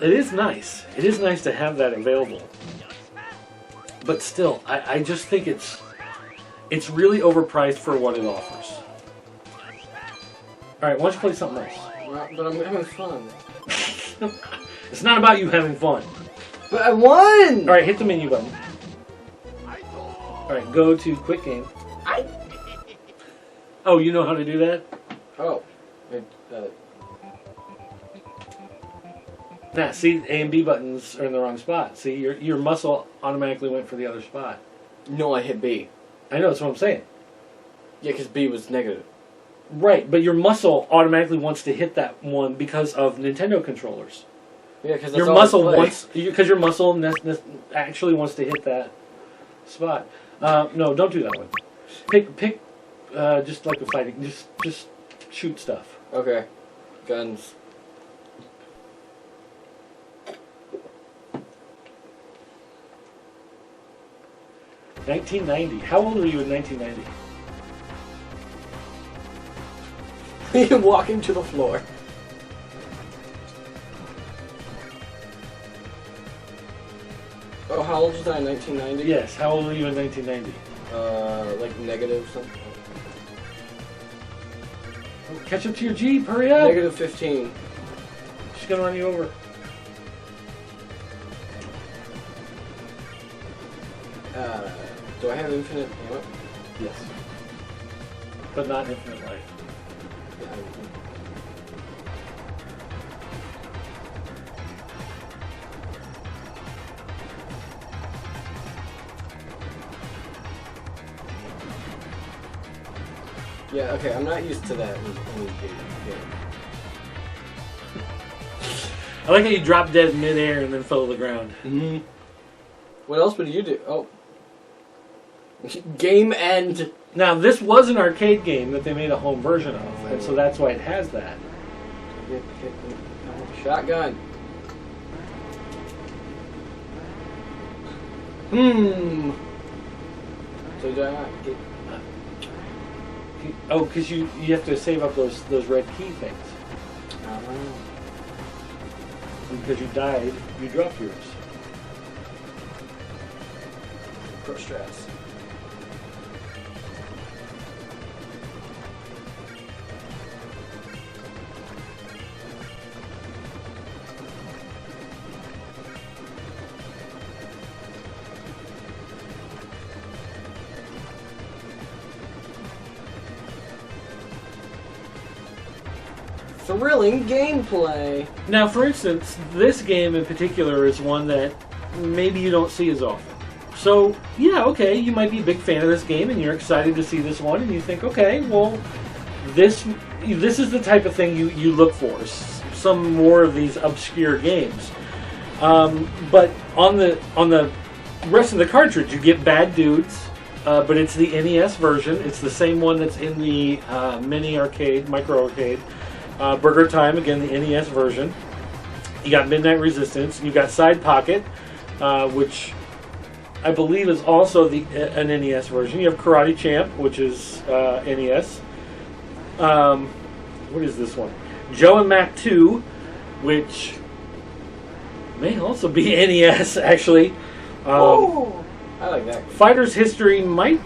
It is nice. It is nice to have that available. But still, I just think it's really overpriced for what it offers. Alright, why don't you play something else? Well, but I'm having fun. It's not about you having fun. But I won! Alright, hit the menu button. Alright, go to Quick Game. Oh, you know how to do that? Oh. Nah, see, A and B buttons are in the wrong spot. See, your muscle automatically went for the other spot. No, I hit B. I know, that's what I'm saying. Yeah, because B was negative. Right, but your muscle automatically wants to hit that one because of Nintendo controllers. Yeah, because your muscle wants, because your muscle actually wants to hit that spot. No, don't do that one. Pick, just like a fighting, just shoot stuff. Okay, guns. $1990. How old were you in 1990? Walking to the floor. Oh, how old was I in 1990? Yes, how old were you in 1990? Like negative something. Oh, catch up to your Jeep, hurry up! Negative 15. She's gonna run you over. Do I have infinite ammo? Yes. But not infinite life. Yeah, okay, I'm not used to that in game. I like how you drop dead mid-air and then fell to the ground. Mm-hmm. What else would you do? Oh. Game end. Now, this was an arcade game that they made a home version of, and so that's why it has that. Shotgun. So do I not get... Oh, because you have to save up those red key things. Because you died, you dropped yours. Pro strats. Thrilling gameplay. Now, for instance, this game in particular is one that maybe you don't see as often. So, yeah, okay, you might be a big fan of this game and you're excited to see this one and you think, okay, well, this is the type of thing you look for. Some more of these obscure games. But on the rest of the cartridge, you get Bad Dudes, but it's the NES version. It's the same one that's in the mini arcade, micro arcade. Burger Time, again, the NES version. You got Midnight Resistance. You got Side Pocket, which I believe is also an NES version. You have Karate Champ, which is NES. What is this one? Joe and Mac 2, which may also be NES, actually. Oh, I like that. Fighter's History might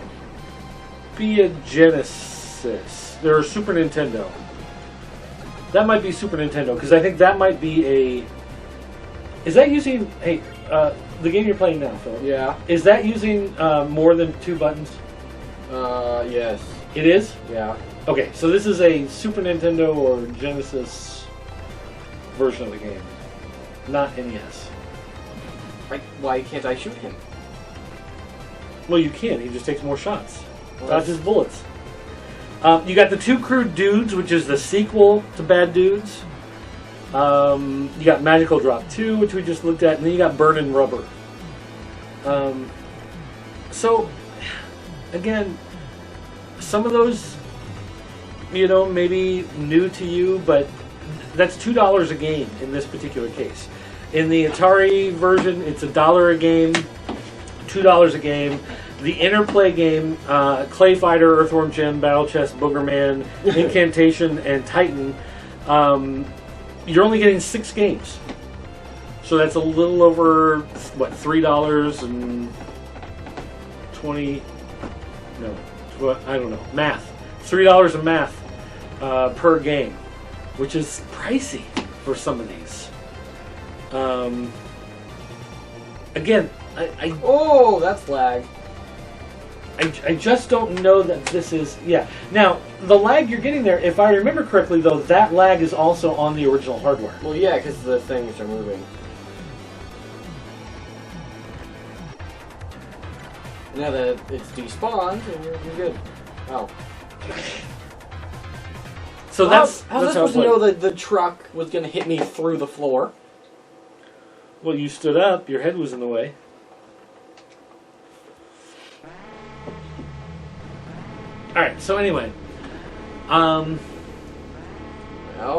be a Genesis. Or Super Nintendo. That might be Super Nintendo, because I think that might be a... Is that using... Hey, the game you're playing now, Philip. Yeah. Is that using more than 2 buttons? Yes. It is? Yeah. Okay, so this is a Super Nintendo or Genesis version of the game, not NES. Why can't I shoot him? Well, you can. He just takes more shots. Dodges bullets. You got the Two Crude Dudes, which is the sequel to Bad Dudes. You got Magical Drop 2, which we just looked at, and then you got Burnin' Rubber. So, again, some of those, maybe new to you, but that's $2 a game in this particular case. In the Atari version, it's $1 a game, $2 a game. The Interplay game, Clay Fighter, Earthworm Jim, Battle Chest, Boogerman, Incantation, and Titan, you're only getting 6 games. So that's a little over, $3 and 20... No, I don't know. Math. $3 of math per game, which is pricey for some of these. Again, Oh, that's lag. I just don't know that this is... Yeah. Now, the lag you're getting there, if I remember correctly, though, that lag is also on the original hardware. Well, yeah, because the things are moving. Now that it's despawned, you're good. Oh. So that's... How was I supposed to know that the truck was going to hit me through the floor? Well, you stood up. Your head was in the way. Alright, so anyway. I'll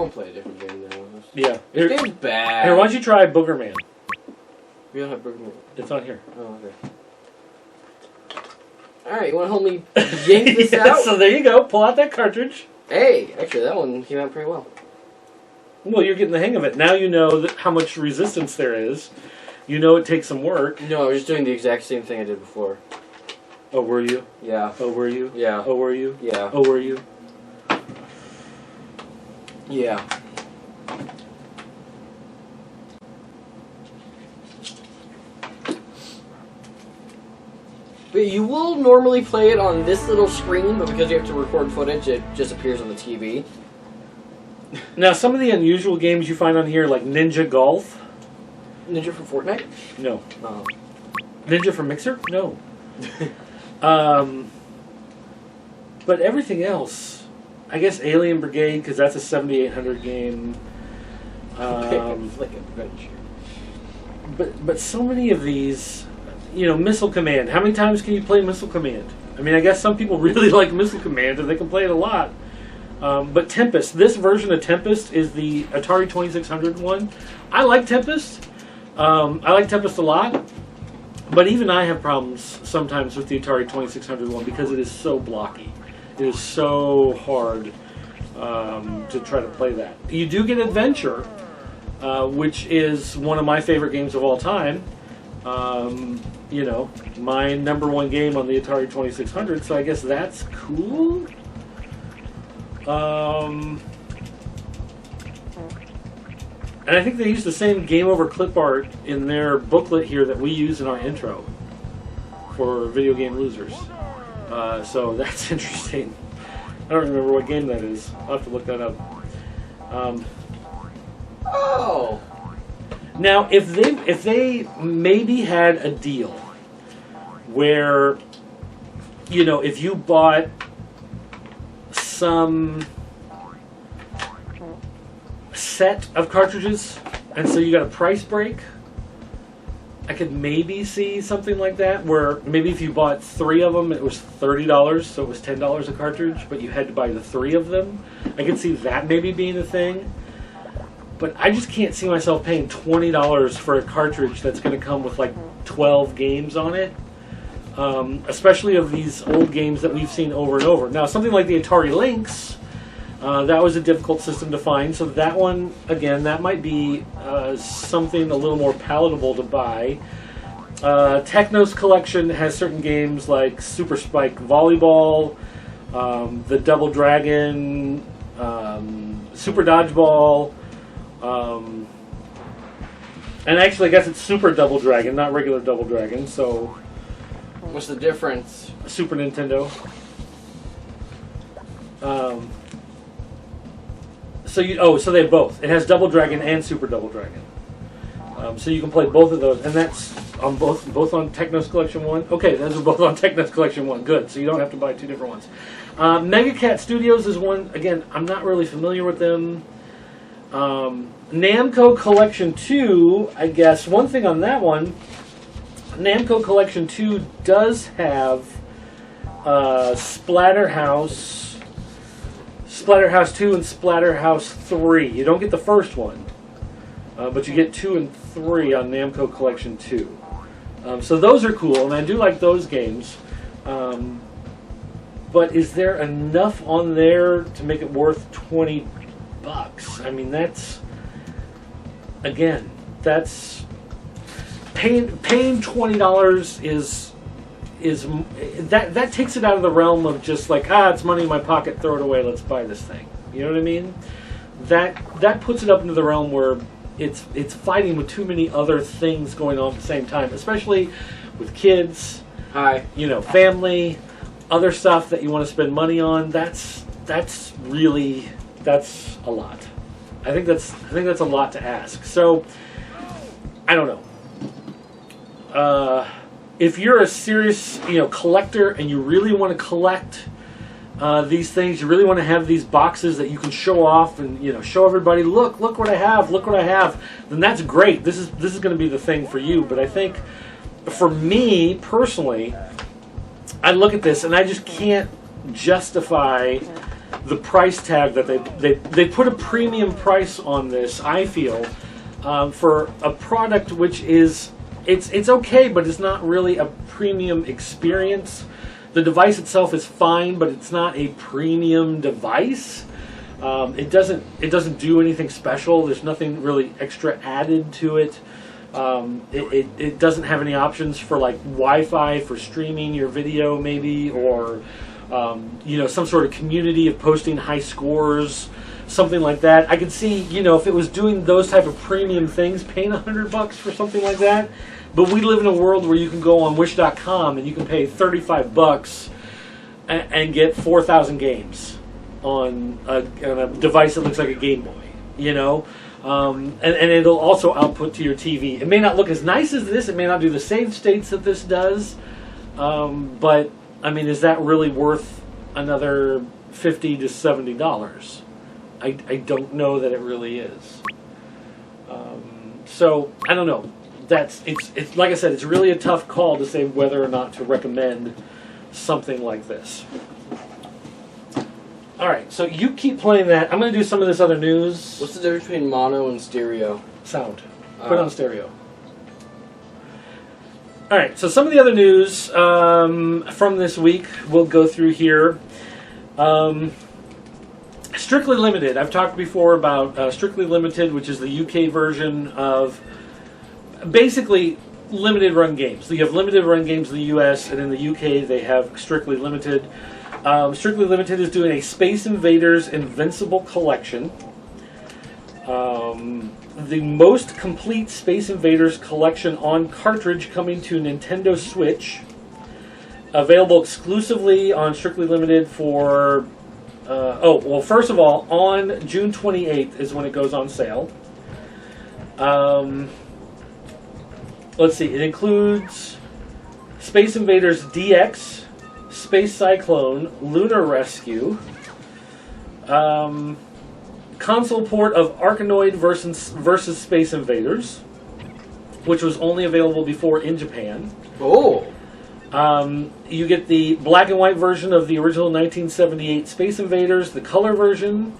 play a different game now. Yeah. This game's bad. Here, why don't you try Boogerman? We don't have Boogerman. It's on here. Oh, okay. Alright, you want to help me yank this out? So there you go. Pull out that cartridge. Hey, actually, that one came out pretty well. Well, you're getting the hang of it. Now you know how much resistance there is. You know it takes some work. No, I was just doing the exact same thing I did before. Oh, were you? Yeah. Oh, were you? Yeah. Oh, were you? Yeah. Oh, were you? Yeah. But you will normally play it on this little screen, but because you have to record footage, it just appears on the TV. Now, some of the unusual games you find on here, like Ninja Golf. Ninja from Fortnite? No. Oh. Ninja from Mixer? No. But everything else, I guess Alien Brigade, because that's a 7800 game. Like adventure. But so many of these, Missile Command. How many times can you play Missile Command? I mean, I guess some people really like Missile Command and they can play it a lot. But Tempest, this version of Tempest is the Atari 2600 one. I like Tempest. I like Tempest a lot. But even I have problems sometimes with the Atari 2600 one because it is so blocky. It is so hard to try to play that. You do get Adventure, which is one of my favorite games of all time. My #1 game on the Atari 2600, so I guess that's cool. And I think they use the same game over clip art in their booklet here that we use in our intro for Video Game Losers. So that's interesting. I don't remember what game that is. I'll have to look that up. Oh! Now, if they maybe had a deal where, if you bought some set of cartridges, and so you got a price break, I could maybe see something like that, where maybe if you bought 3 of them, it was $30, so it was $10 a cartridge, but you had to buy the 3 of them. I could see that maybe being a thing. But I just can't see myself paying $20 for a cartridge that's going to come with like 12 games on it. Especially of these old games that we've seen over and over. Now, something like the Atari Lynx, that was a difficult system to find. So that one, again, that might be something a little more palatable to buy. Techno's collection has certain games like Super Spike Volleyball, the Double Dragon, Super Dodgeball, and actually I guess it's Super Double Dragon, not regular Double Dragon, so... What's the difference? Super Nintendo. So they have both. It has Double Dragon and Super Double Dragon. So you can play both of those, and that's on both on Technos Collection 1. Okay, those are both on Technos Collection 1. Good, so you don't have to buy two different ones. Mega Cat Studios is one. Again, I'm not really familiar with them. Namco Collection 2, I guess. One thing on that one, Namco Collection 2 does have Splatterhouse 2 and Splatterhouse 3. You don't get the first one, but you get 2 and 3 on Namco Collection 2. So those are cool, and I do like those games. But is there enough on there to make it worth $20? I mean, that's paying $20 is that takes it out of the realm of just like, it's money in my pocket, throw it away, let's buy this thing. You know what I mean? That puts it up into the realm where it's fighting with too many other things going on at the same time, especially with kids, family, other stuff that you want to spend money on. That's a lot. I think that's a lot to ask. So I don't know. If you're a serious collector and you really want to collect these things, you really want to have these boxes that you can show off and show everybody, look what I have, then that's great. This is going to be the thing for you. But I think for me personally, I look at this and I just can't justify the price tag that they put a premium price on this. I feel for a product which is it's okay, but it's not really a premium experience. The device itself is fine, but it's not a premium device. It doesn't do anything special. There's nothing really extra added to it. It doesn't have any options for like Wi-Fi for streaming your video, maybe, or some sort of community of posting high scores, something like that. I could see, if it was doing those type of premium things, paying $100 for something like that. But we live in a world where you can go on Wish.com and you can pay $35 and get 4,000 games on a device that looks like a Game Boy, and it'll also output to your TV. It may not look as nice as this. It may not do the save states that this does. But, I mean, is that really worth another $50 to $70? I don't know that it really is. So, I don't know. It's like I said, it's really a tough call to say whether or not to recommend something like this. All right, so you keep playing that. I'm going to do some of this other news. What's the difference between mono and stereo? Sound. Put it on stereo. All right, so some of the other news from this week we'll go through here. Strictly Limited. I've talked before about Strictly Limited, which is the UK version of basically limited run games. So you have limited run games in the US, and in the UK they have Strictly Limited. Strictly Limited is doing a Space Invaders Invincible Collection. The most complete Space Invaders collection on cartridge coming to Nintendo Switch. Available exclusively on Strictly Limited for... first of all, on June 28th is when it goes on sale. Let's see, it includes Space Invaders DX, Space Cyclone, Lunar Rescue, console port of Arkanoid versus Space Invaders, which was only available before in Japan. Oh! You get the black and white version of the original 1978 Space Invaders, the color version,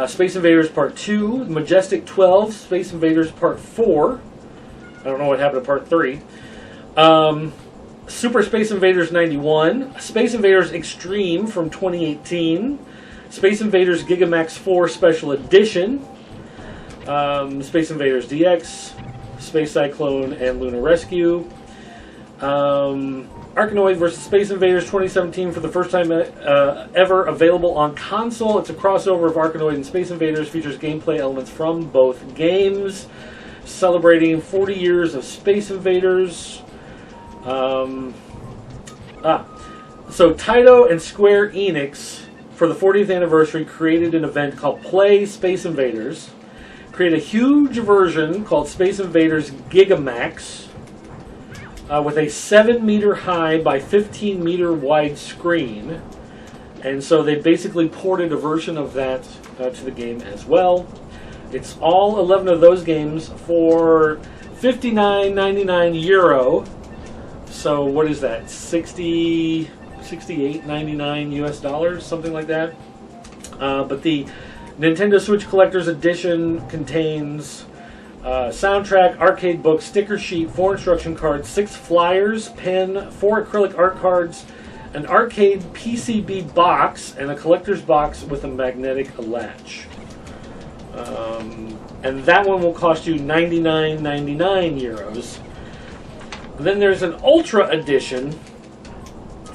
Space Invaders Part 2, Majestic 12, Space Invaders Part 4. I don't know what happened to Part 3. Super Space Invaders 91, Space Invaders Extreme from 2018, Space Invaders Gigamax 4 Special Edition, Space Invaders DX, Space Cyclone and Lunar Rescue, Arkanoid vs. Space Invaders 2017 for the first time ever available on console. It's a crossover of Arkanoid and Space Invaders, features gameplay elements from both games, celebrating 40 years of Space Invaders. So Taito and Square Enix, for the 40th anniversary, created an event called Play Space Invaders, create a huge version called Space Invaders Gigamax with a 7-meter high by 15-meter wide screen. And so they basically ported a version of that to the game as well. It's all 11 of those games for €59.99. So what is that? 68.99 US dollars, something like that. But the Nintendo Switch Collector's Edition contains soundtrack, arcade book, sticker sheet, 4 instruction cards, 6 flyers, pen, 4 acrylic art cards, an arcade PCB box, and a collector's box with a magnetic latch. And that one will cost you €99.99. Then there's an Ultra Edition.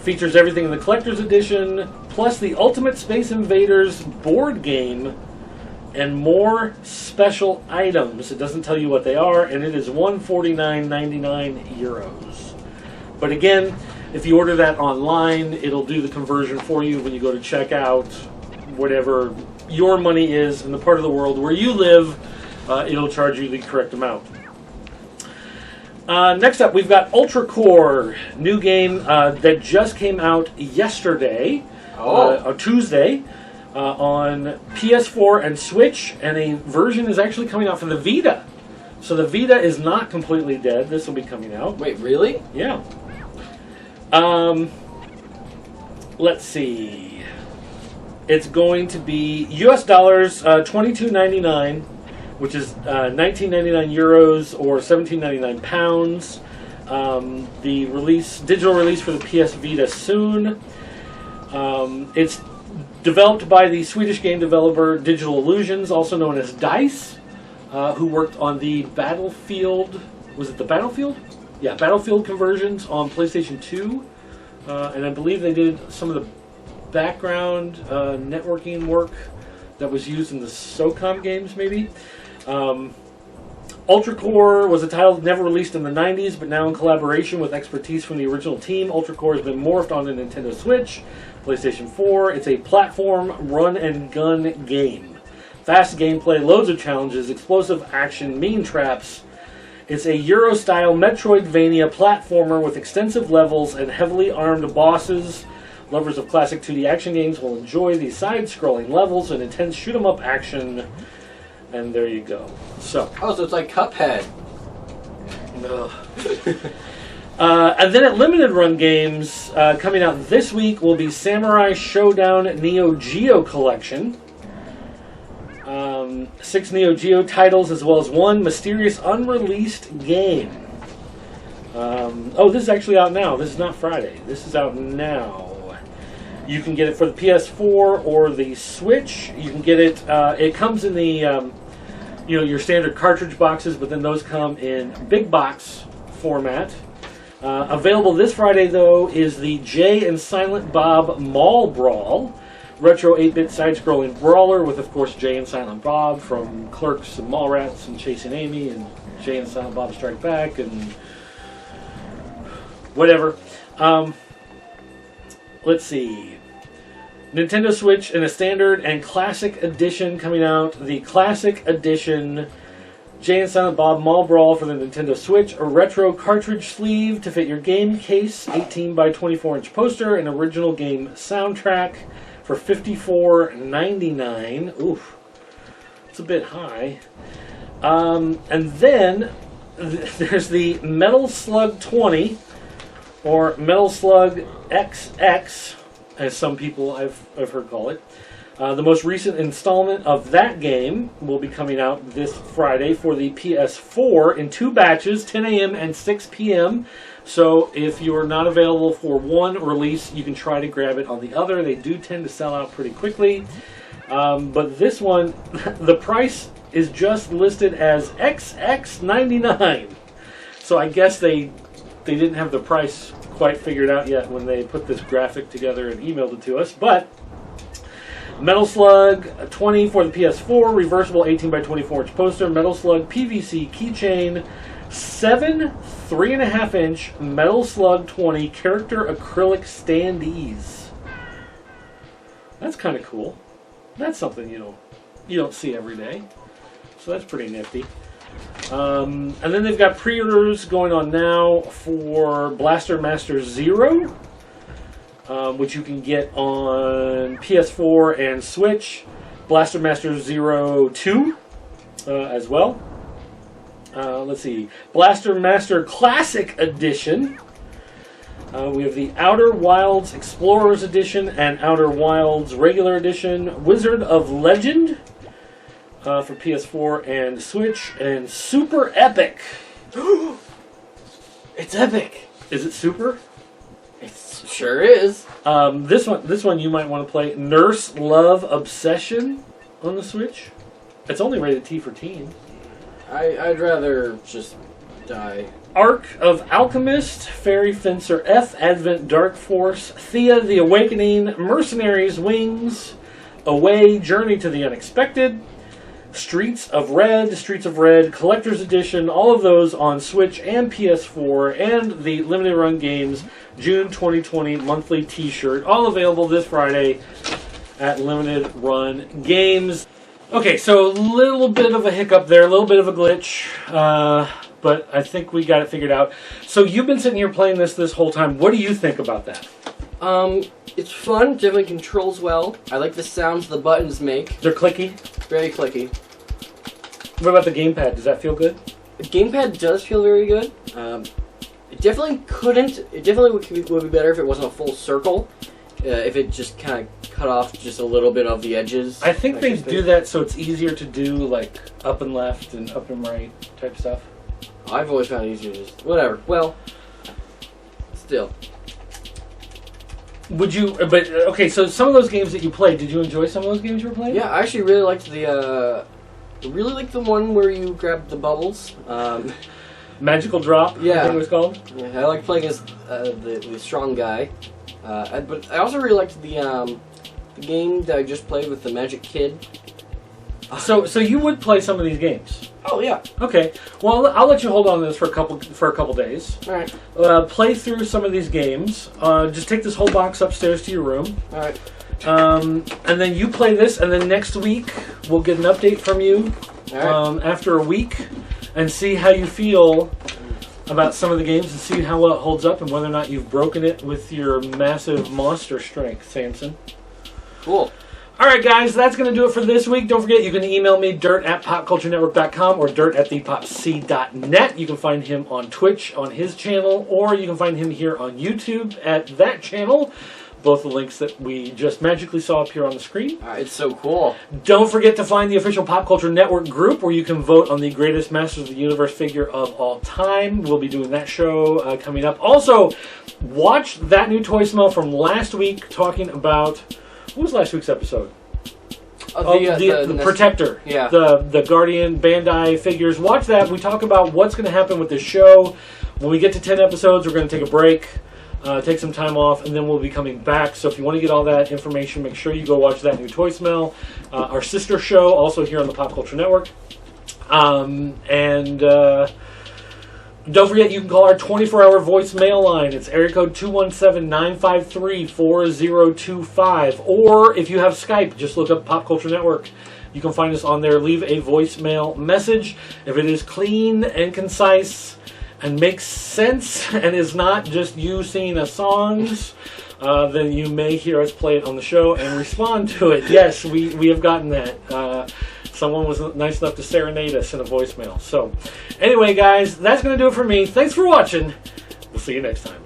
Features everything in the Collector's Edition, plus the Ultimate Space Invaders board game, and more special items. It doesn't tell you what they are, and it is €149.99. But again, if you order that online, it'll do the conversion for you when you go to checkout. Whatever your money is in the part of the world where you live, it'll charge you the correct amount. Next up, we've got Ultra Core, new game that just came out yesterday, Tuesday, on PS4 and Switch, and a version is actually coming out for the Vita. So the Vita is not completely dead. This will be coming out. Wait, really? Yeah. Let's see. It's going to be US dollars, $22.99, which is €19.99 or £17.99. The digital release for the PS Vita soon. It's developed by the Swedish game developer Digital Illusions, also known as DICE, who worked on the Battlefield. Was it the Battlefield? Yeah, Battlefield conversions on PlayStation 2, and I believe they did some of the background networking work that was used in the SOCOM games, maybe. Ultra Core was a title never released in the 90s, but now in collaboration with expertise from the original team, Ultra Core has been morphed on the Nintendo Switch, PlayStation 4. It's a platform run-and-gun game. Fast gameplay, loads of challenges, explosive action, mean traps. It's a Euro-style Metroidvania platformer with extensive levels and heavily armed bosses. Lovers of classic 2D action games will enjoy the side-scrolling levels and intense shoot-'em-up action. And there you go. So it's like Cuphead. And then at Limited Run Games, coming out this week will be Samurai Showdown Neo Geo Collection. 6 Neo Geo titles as well as 1 mysterious unreleased game. This is actually out now. This is not Friday. This is out now. You can get it for the PS4 or the Switch. You can get it. It comes in the your standard cartridge boxes, but then those come in big box format. Available this Friday though is the Jay and Silent Bob Mall Brawl, retro 8-bit side-scrolling brawler with, of course, Jay and Silent Bob from Clerks and Mallrats and Chasing Amy and Jay and Silent Bob Strike Back and whatever. Let's see. Nintendo Switch in a standard and classic edition coming out. The classic edition, Jay and Silent Bob Mall Brawl for the Nintendo Switch, a retro cartridge sleeve to fit your game case, 18 by 24 inch poster, an original game soundtrack for $54.99. Oof, it's a bit high. And then there's the Metal Slug 20, or Metal Slug XX, as some people I've heard call it. The most recent installment of that game will be coming out this Friday for the PS4 in 2 batches, 10 a.m. and 6 p.m. So if you're not available for one release, you can try to grab it on the other. They do tend to sell out pretty quickly. But this one, the price is just listed as XX99. So I guess they didn't have the price quite figured out yet when they put this graphic together and emailed it to us. But Metal Slug 20 for the PS4, reversible 18 by 24 inch poster, Metal Slug PVC keychain, 7 3.5 inch Metal Slug 20 character acrylic standees. That's kind of cool. That's something you don't see every day. So that's pretty nifty. And then they've got pre-orders going on now for Blaster Master Zero, which you can get on PS4 and Switch. Blaster Master Zero 2 as well. Let's see. Blaster Master Classic Edition. We have the Outer Wilds Explorers Edition and Outer Wilds Regular Edition. Wizard of Legend for PS4 and Switch. And Super Epic. It's epic. Is it super? It sure is. This one you might want to play. Nurse Love Obsession on the Switch. It's only rated T for teen. I'd rather just die. Arc of Alchemist, Fairy Fencer F, Advent Dark Force, Thea the Awakening, Mercenaries Wings, Away, Journey to the Unexpected, Streets of Red, Collector's Edition, all of those on Switch and PS4, and the Limited Run Games June 2020 monthly t-shirt, all available this Friday at Limited Run Games. Okay, so a little bit of a hiccup there, a little bit of a glitch, but I think we got it figured out. So you've been sitting here playing this whole time. What do you think about that? It's fun, definitely controls well. I like the sounds the buttons make. They're clicky? Very clicky. What about the gamepad? Does that feel good? The gamepad does feel very good. It definitely would be better if it wasn't a full circle. If it just kind of cut off just a little bit of the edges. I think they do that so it's easier to do like up and left and up and right type stuff. I've always found it easier to just... Whatever. Well, still. Would you... But, okay, so some of those games that you played, did you enjoy some of those games you were playing? Yeah, I actually really liked the... really liked the one where you grabbed the bubbles. Magical Drop, yeah. I think it was called. Yeah, I like playing as the strong guy. But I also really liked the game that I just played with the Magic Kid. So you would play some of these games? Oh yeah. Okay. Well, I'll let you hold on to this for a couple days. All right. Play through some of these games. Just take this whole box upstairs to your room. All right. And then you play this, and then next week we'll get an update from you after a week and see how you feel about some of the games and see how well it holds up and whether or not you've broken it with your massive monster strength, Samson. Cool. All right, guys, that's going to do it for this week. Don't forget, you can email me, dirt@popculturenetwork.com or dirt@thepopc.net. You can find him on Twitch on his channel, or you can find him here on YouTube at that channel. Both the links that we just magically saw up here on the screen. It's so cool. Don't forget to find the official Pop Culture Network group where you can vote on the greatest Masters of the Universe figure of all time. We'll be doing that show coming up. Also, watch that new toy smell from last week talking about... What was last week's episode? The Protector. Yeah. The Guardian Bandai figures. Watch that. We talk about what's going to happen with this show. When we get to 10 episodes, we're going to take a break. Take some time off, and then we'll be coming back. So if you want to get all that information, make sure you go watch that new toy smell. Our sister show, also here on the Pop Culture Network. Don't forget, you can call our 24-hour voicemail line. It's area code 217-953-4025. Or if you have Skype, just look up Pop Culture Network. You can find us on there. Leave a voicemail message. If it is clean and concise and makes sense and is not just you singing us songs, then you may hear us play it on the show and respond to it. Yes, we have gotten that. Someone was nice enough to serenade us in a voicemail. So, anyway, guys, that's going to do it for me. Thanks for watching. We'll see you next time.